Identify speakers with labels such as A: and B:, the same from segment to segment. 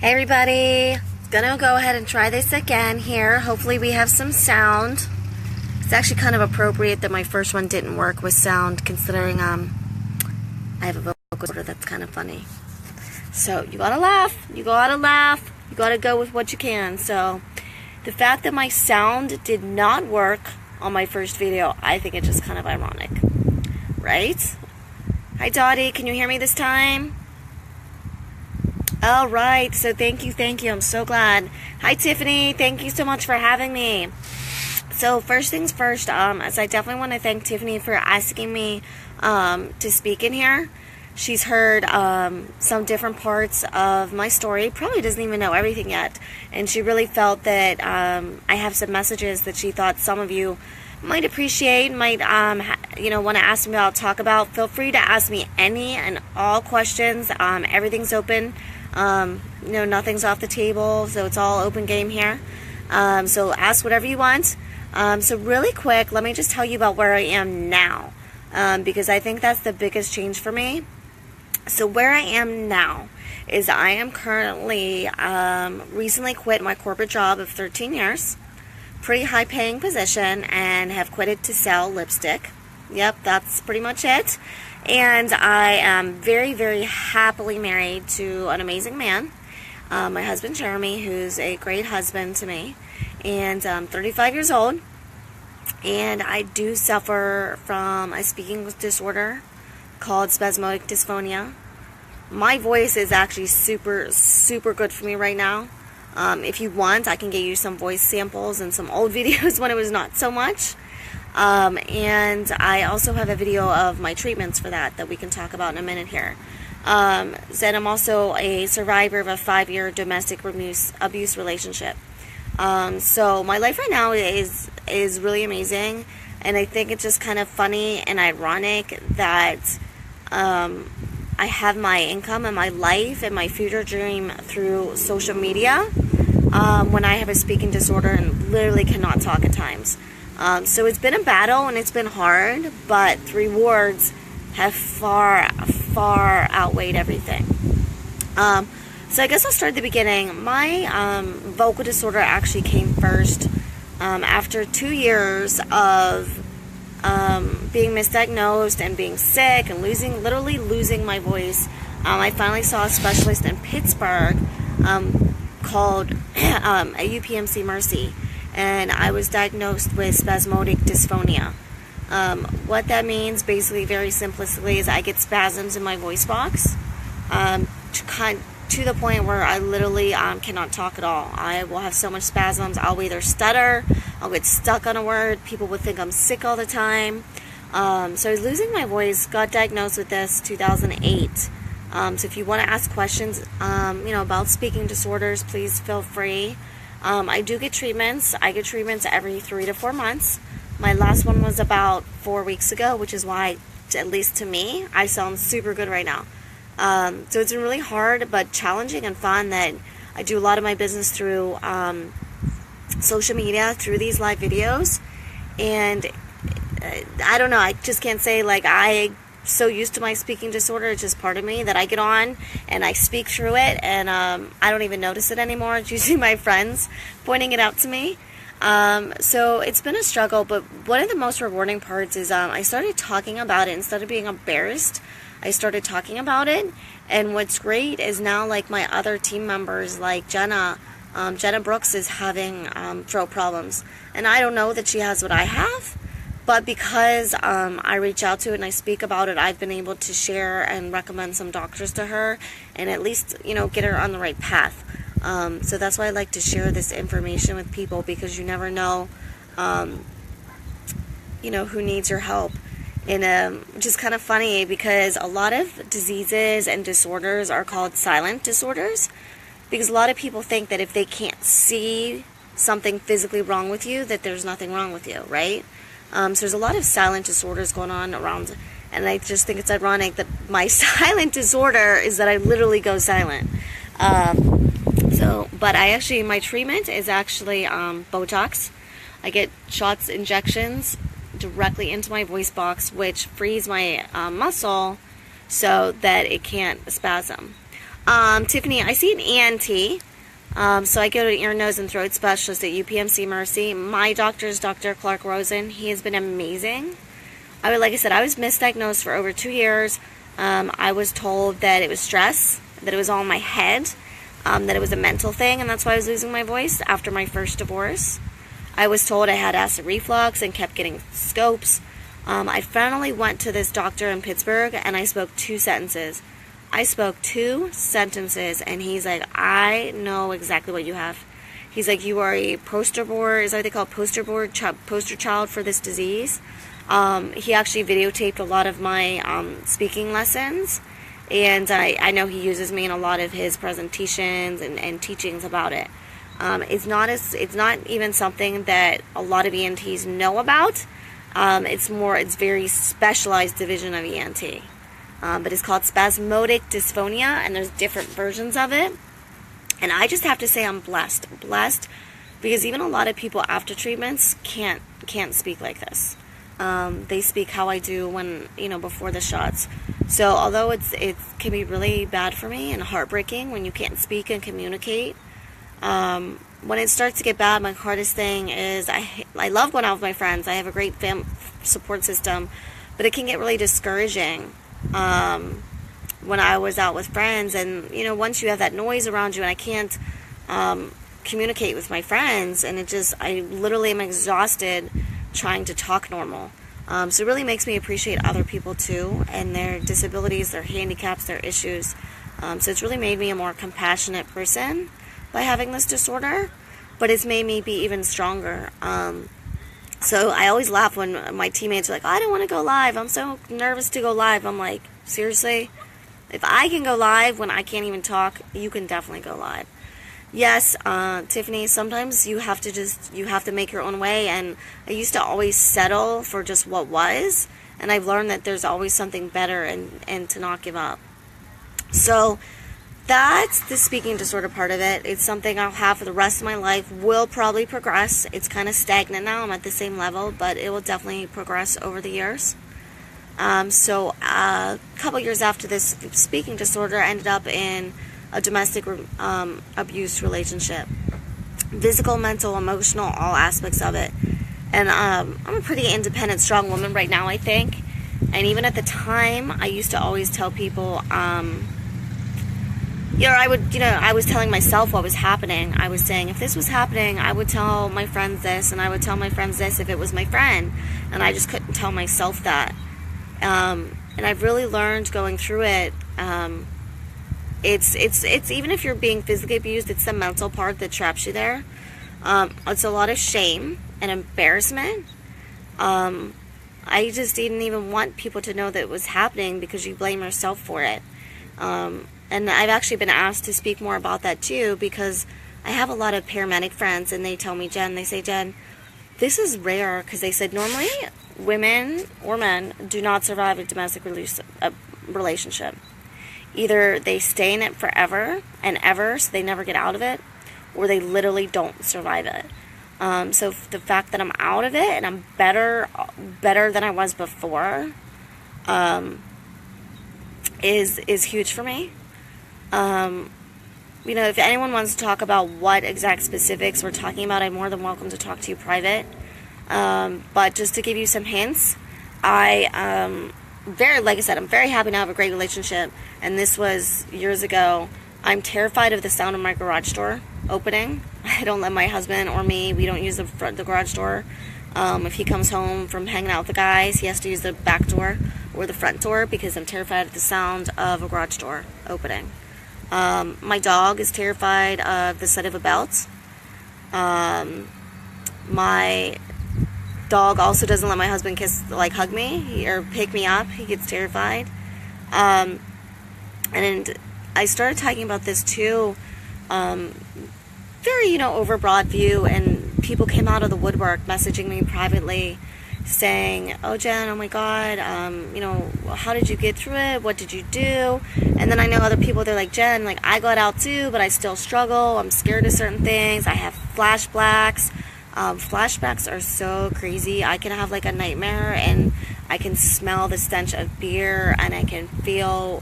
A: Hey everybody, gonna go ahead and try this again here. Hopefully we have some sound. It's actually kind of appropriate that my first one didn't work with sound, considering I have a vocal disorder. That's kind of funny. So you gotta laugh, you gotta go with what you can. So the fact that my sound did not work on my first video, I think it's just kind of ironic, right? Hi Dottie, can you hear me this time? All right, so thank you, I'm so glad. Hi Tiffany, thank you so much for having me. So first things first, as I definitely want to thank Tiffany for asking me to speak in here. She's heard some different parts of my story, probably doesn't even know everything yet, and she really felt that I have some messages that she thought some of you might appreciate, might want to ask me about, talk about. Feel free to ask me any and all questions. Everything's open. Nothing's off the table, so it's all open game here. So ask whatever you want. So really quick, let me just tell you about where I am now, because I think that's the biggest change for me. So where I am now is I am currently recently quit my corporate job of 13 years, pretty high paying position, and have quit it to sell lipstick. Yep, that's pretty much it. And I am very, very happily married to an amazing man, my husband Jeremy, who's a great husband to me, and I'm 35 years old, and I do suffer from a speaking disorder called spasmodic dysphonia. My voice is actually super, super good for me right now. If you want, I can get you some voice samples and some old videos when it was not so much. And I also have a video of my treatments for that we can talk about in a minute here. Then I'm also a survivor of a 5-year domestic abuse relationship. So my life right now is really amazing, and I think it's just kind of funny and ironic that I have my income and my life and my future dream through social media when I have a speaking disorder and literally cannot talk at times. So it's been a battle and it's been hard, but the rewards have far, far outweighed everything. So I guess I'll start at the beginning. My vocal disorder actually came first after 2 years of being misdiagnosed and being sick and literally losing my voice. I finally saw a specialist in Pittsburgh called a UPMC Mercy, and I was diagnosed with spasmodic dysphonia. What that means, basically, very simplistically, is I get spasms in my voice box to the point where I literally cannot talk at all. I will have so much spasms, I'll either stutter, I'll get stuck on a word, people would think I'm sick all the time. So I was losing my voice, got diagnosed with this 2008. So if you want to ask questions about speaking disorders, please feel free. I do get treatments. I get treatments every 3 to 4 months. My last one was about 4 weeks ago, which is why, at least to me, I sound super good right now. So it's been really hard but challenging and fun that I do a lot of my business through social media, through these live videos. And I don't know, I just can't say I'm so used to my speaking disorder. It's just part of me that I get on and I speak through it, and I don't even notice it anymore. It's usually my friends pointing it out to me. So it's been a struggle, but one of the most rewarding parts is I started talking about it. Instead of being embarrassed, I started talking about it. And what's great is now, like, my other team members, like Jenna Brooks is having throat problems, and I don't know that she has what I have. But because I reach out to it and I speak about it, I've been able to share and recommend some doctors to her and at least, get her on the right path. So that's why I like to share this information with people, because you never know, who needs your help. And which is kind of funny, because a lot of diseases and disorders are called silent disorders, because a lot of people think that if they can't see something physically wrong with you, that there's nothing wrong with you, right? So there's a lot of silent disorders going on around, and I just think it's ironic that my silent disorder is that I literally go silent. But my treatment is actually Botox. I get shots, injections directly into my voice box, which frees my muscle so that it can't spasm. Tiffany, I see an ENT. So I go to an ear, nose, and throat specialist at UPMC Mercy. My doctor is Dr. Clark Rosen. He has been amazing. Like I said, I was misdiagnosed for over 2 years. I was told that it was stress, that it was all in my head, that it was a mental thing, and that's why I was losing my voice after my first divorce. I was told I had acid reflux and kept getting scopes. I finally went to this doctor in Pittsburgh, and I spoke 2 sentences. I spoke 2 sentences, and he's like, I know exactly what you have. He's like, you are a poster board, is that what they call it, poster child for this disease. He actually videotaped a lot of my speaking lessons, and I know he uses me in a lot of his presentations and teachings about it. It's not even something that a lot of ENTs know about. It's very specialized division of ENT. But it's called spasmodic dysphonia, and there's different versions of it. And I just have to say I'm blessed, because even a lot of people after treatments can't speak like this. They speak how I do when, before the shots. So although it can be really bad for me and heartbreaking when you can't speak and communicate, when it starts to get bad, my hardest thing is I love going out with my friends. I have a great support system, but it can get really discouraging when I was out with friends, and once you have that noise around you and I can't communicate with my friends, and I literally am exhausted trying to talk normal. So it really makes me appreciate other people too, and their disabilities, their handicaps, their issues. So it's really made me a more compassionate person by having this disorder, but it's made me be even stronger. So I always laugh when my teammates are like, I don't want to go live. I'm so nervous to go live. I'm like, seriously? If I can go live when I can't even talk, you can definitely go live. Yes, Tiffany, sometimes you have to make your own way, and I used to always settle for just what was, and I've learned that there's always something better, and to not give up. So that's the speaking disorder part of it. It's something I'll have for the rest of my life. Will probably progress. It's kind of stagnant now. I'm at the same level, but it will definitely progress over the years. So a couple years after this speaking disorder, I ended up in a domestic abuse relationship. Physical, mental, emotional, all aspects of it. And I'm a pretty independent, strong woman right now, I think. And even at the time, I used to always tell people, I was telling myself what was happening. I was saying, if this was happening, I would tell my friends this, and I would tell my friends this if it was my friend. And I just couldn't tell myself that. And I've really learned going through it, it's even if you're being physically abused, it's the mental part that traps you there. It's a lot of shame and embarrassment. I just didn't even want people to know that it was happening, because you blame yourself for it. And I've actually been asked to speak more about that too, because I have a lot of paramedic friends, and they tell me, Jen, this is rare, because they said normally women or men do not survive a domestic relationship. Either they stay in it forever and ever, so they never get out of it, or they literally don't survive it. So the fact that I'm out of it and I'm better than I was before, is huge for me. If anyone wants to talk about what exact specifics we're talking about, I'm more than welcome to talk to you private. But just to give you some hints, like I said, I'm very happy to have a great relationship, and this was years ago. I'm terrified of the sound of my garage door opening. I don't let my husband or me, we don't use the garage door. If he comes home from hanging out with the guys, he has to use the back door or the front door, because I'm terrified of the sound of a garage door opening. My dog is terrified of the sight of a belt. My dog also doesn't let my husband hug me or pick me up. He gets terrified. And I started talking about this too, very, over broad view, and people came out of the woodwork messaging me privately saying, oh, Jen, oh my God, how did you get through it? What did you do? And then I know other people, they're like, Jen, I got out too, but I still struggle. I'm scared of certain things. I have flashbacks. Flashbacks are so crazy. I can have a nightmare, and I can smell the stench of beer, and I can feel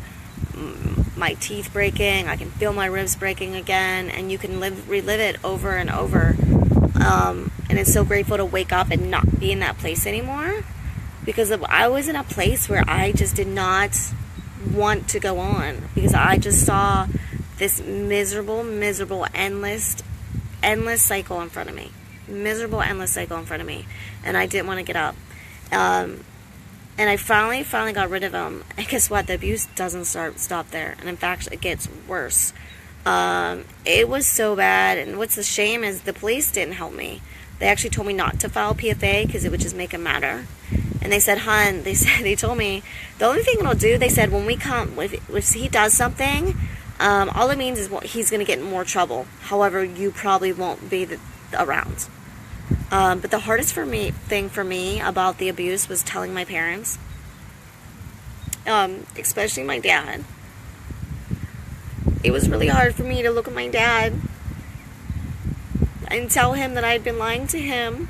A: my teeth breaking. I can feel my ribs breaking again, and you can relive it over and over. And it's so grateful to wake up and not be in that place anymore, because I was in a place where I just did not want to go on, because I just saw this miserable, endless cycle in front of me. Miserable, endless cycle in front of me. And I didn't want to get up. And I finally got rid of him. And guess what? The abuse doesn't stop there. And in fact, it gets worse. It was so bad. And what's the shame is the police didn't help me. They actually told me not to file PFA because it would just make it matter. And they said, "Hun," they told me, the only thing it'll do, they said, when we come, if he does something, all it means is he's going to get in more trouble. However, you probably won't be around. But the hardest thing for me about the abuse was telling my parents, especially my dad. It was really hard for me to look at my dad and tell him that I'd been lying to him,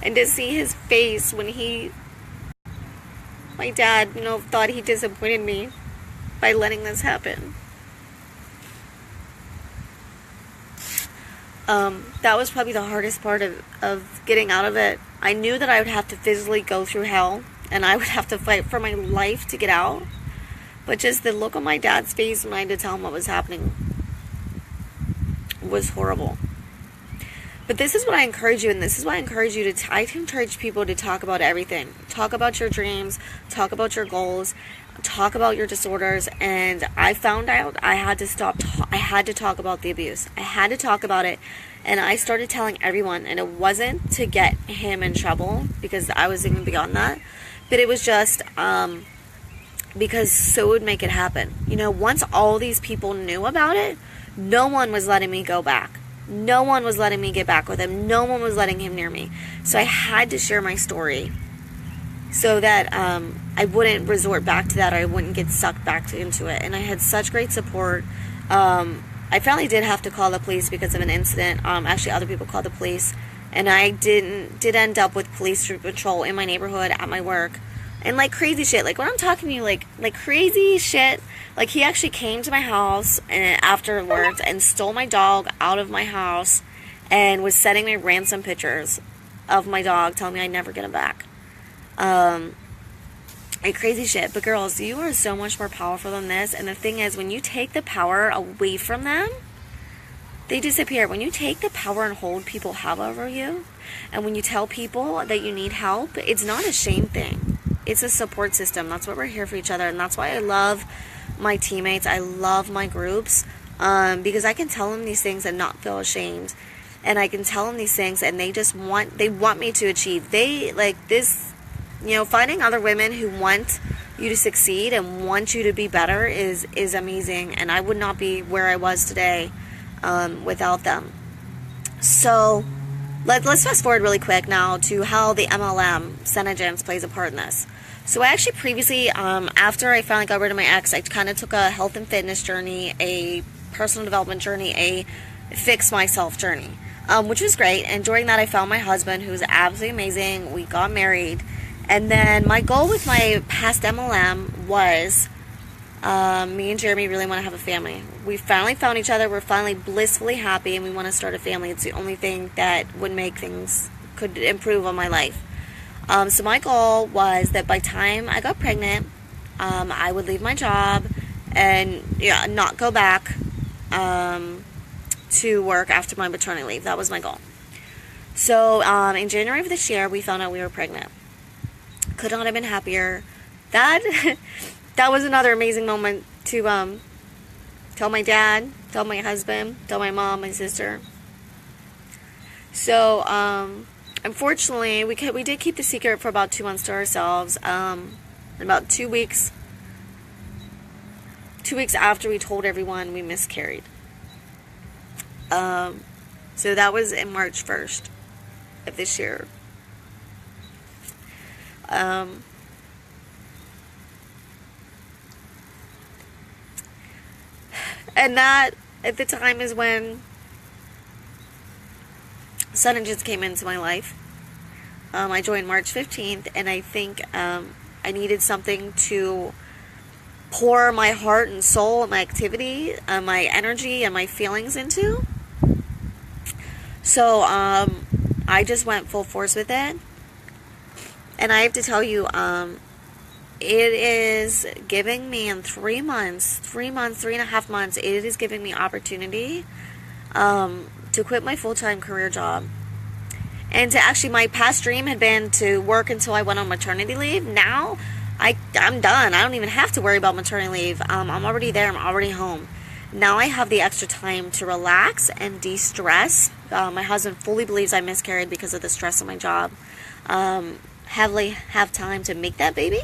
A: and to see his face when my dad, thought he disappointed me by letting this happen. That was probably the hardest part of getting out of it. I knew that I would have to physically go through hell, and I would have to fight for my life to get out. But just the look on my dad's face when I had to tell him what was happening was horrible. But this is what I encourage you, and this is why I encourage you I encourage people to talk about everything. Talk about your dreams, talk about your goals, talk about your disorders. And I found out I had to talk about the abuse. I had to talk about it, and I started telling everyone. And it wasn't to get him in trouble, because I was even beyond that, but it was just because so it would make it happen. Once all these people knew about it, no one was letting me go back. No one was letting me get back with him. No one was letting him near me. So I had to share my story so that I wouldn't resort back to that, or I wouldn't get sucked back into it. And I had such great support. I finally did have to call the police because of an incident. Actually, other people called the police, and I did end up with police patrol in my neighborhood at my work. And crazy shit, when I'm talking to you, like crazy shit. He actually came to my house afterwards and stole my dog out of my house and was sending me ransom pictures of my dog, telling me I'd never get him back. Crazy shit. But girls, you are so much more powerful than this. And the thing is, when you take the power away from them, they disappear. When you take the power and hold people have over you, and when you tell people that you need help, it's not a shame thing. It's a support system. That's why we're here for each other. And that's why I love my teammates. I love my groups, because I can tell them these things and not feel ashamed. And I can tell them these things, and they want me to achieve. They this, finding other women who want you to succeed and want you to be better is amazing. And I would not be where I was today without them. So let's fast forward really quick now to how the MLM, SeneGence, plays a part in this. So I actually previously, after I finally got rid of my ex, I kind of took a health and fitness journey, a personal development journey, a fix myself journey, which was great. And during that, I found my husband, who was absolutely amazing. We got married. And then my goal with my past MLM was me and Jeremy really want to have a family. We finally found each other. We're finally blissfully happy, and we want to start a family. It's the only thing that could improve on my life. So my goal was that by the time I got pregnant, I would leave my job and not go back to work after my maternity leave. That was my goal. So in January of this year, we found out we were pregnant. Could not have been happier. That was another amazing moment to tell my dad, tell my husband, tell my mom, my sister. So unfortunately, we did keep the secret for about 2 months to ourselves. About 2 weeks after we told everyone, we miscarried. So that was in March 1st of this year. And that, at the time, is when SeneGence came into my life. I joined March 15th, and I think I needed something to pour my heart and soul and my activity and my energy and my feelings into. So I just went full force with it. And I have to tell you, it is giving me in 3 months, 3.5 months, it is giving me opportunity to quit my full-time career job. And to actually, my past dream had been to work until I went on maternity leave. Now, I'm done. I don't even have to worry about maternity leave. I'm already there. I'm already home. Now I have the extra time to relax and de-stress. My husband fully believes I miscarried because of the stress of my job. Heavily have time to make that baby,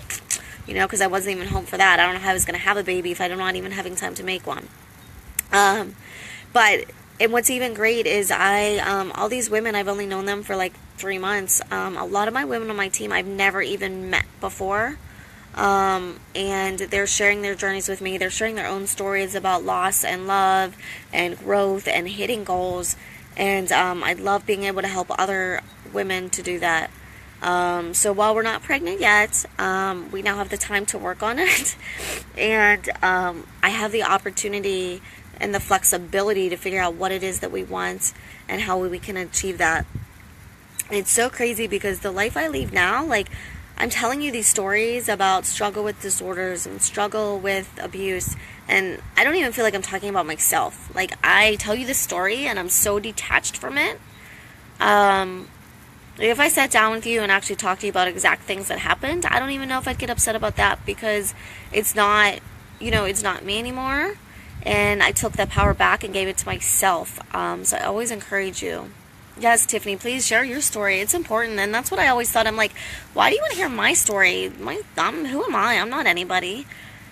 A: because I wasn't even home for that. I don't know how I was going to have a baby if I'm not even having time to make one. And what's even great is all these women, I've only known them for like 3 months. A lot of my women on my team I've never even met before. And they're sharing their journeys with me. They're sharing their own stories about loss and love and growth and hitting goals. And I love being able to help other women to do that. So while we're not pregnant yet, we now have the time to work on it. And I have the opportunity and the flexibility to figure out what it is that we want and how we can achieve that. And it's so crazy because the life I lead now, like, I'm telling you these stories about struggle with disorders and struggle with abuse, and I don't even feel like I'm talking about myself. Like, I tell you this story and I'm so detached from it. If I sat down with you and actually talked to you about exact things that happened, I don't even know if I'd get upset about that, because it's not, it's not me anymore. And I took that power back and gave it to myself. So I always encourage you. Yes, Tiffany, please share your story. It's important. And that's what I always thought. I'm like, why do you want to hear my story? Who am I? I'm not anybody.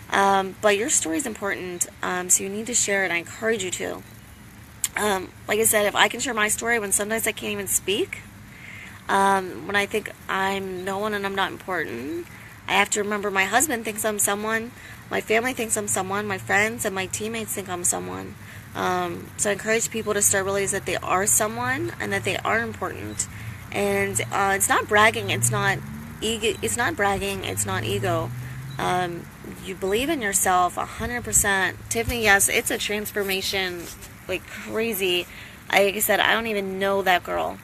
A: But your story is important. So you need to share it. I encourage you to. Like I said, if I can share my story when sometimes I can't even speak, when I think I'm no one and I'm not important, I have to remember my husband thinks I'm someone, my family thinks I'm someone, my friends and my teammates think I'm someone. So I encourage people to start realizing that they are someone and that they are important. And it's not bragging, it's not ego, it's not bragging, it's not ego. You believe in yourself 100%. Tiffany, yes, it's a transformation like crazy. Like I said, I don't even know that girl.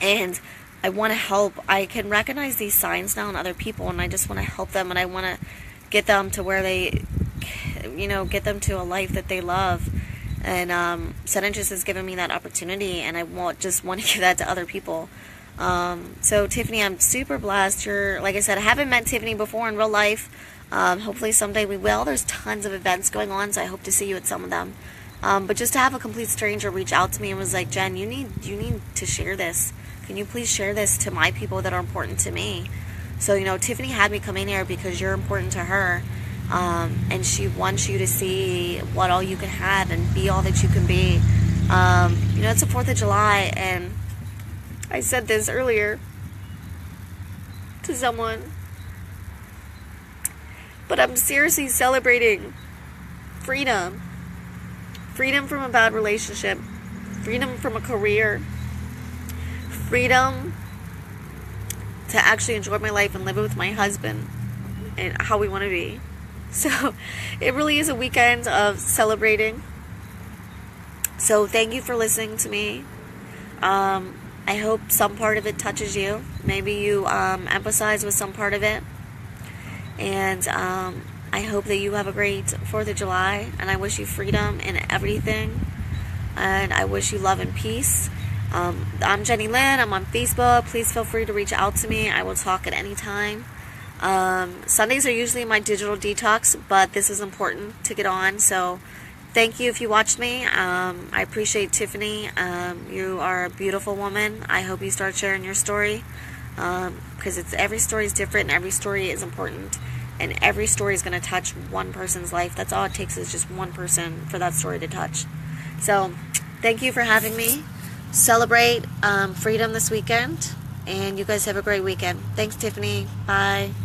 A: And I want to help. I can recognize these signs now in other people, and I just want to help them, and I want to get them to where they, get them to a life that they love. And Synergist has given me that opportunity, and I just want to give that to other people. So Tiffany, I'm super blessed. Like I said, I haven't met Tiffany before in real life. Hopefully someday we will. There's tons of events going on, so I hope to see you at some of them. But just to have a complete stranger reach out to me and was like, Jen, you need to share this. Can you please share this to my people that are important to me? So, Tiffany had me come in here because you're important to her. And she wants you to see what all you can have and be all that you can be. It's the 4th of July, and I said this earlier to someone, but I'm seriously celebrating freedom. Freedom from a bad relationship. Freedom from a career. Freedom to actually enjoy my life and live it with my husband and how we want to be. So it really is a weekend of celebrating. So thank you for listening to me. I hope some part of it touches you. Maybe you empathize with some part of it. And I hope that you have a great 4th of July. And I wish you freedom in everything. And I wish you love and peace. I'm Jenny Lynn. I'm on Facebook. Please feel free to reach out to me. I will talk at any time. Sundays are usually my digital detox, but this is important to get on. So thank you if you watched me. I appreciate Tiffany. You are a beautiful woman. I hope you start sharing your story, because every story is different and every story is important, and every story is going to touch one person's life. That's all it takes, is just one person for that story to touch. So thank you for having me. Celebrate freedom this weekend, and you guys have a great weekend. Thanks, Tiffany. Bye.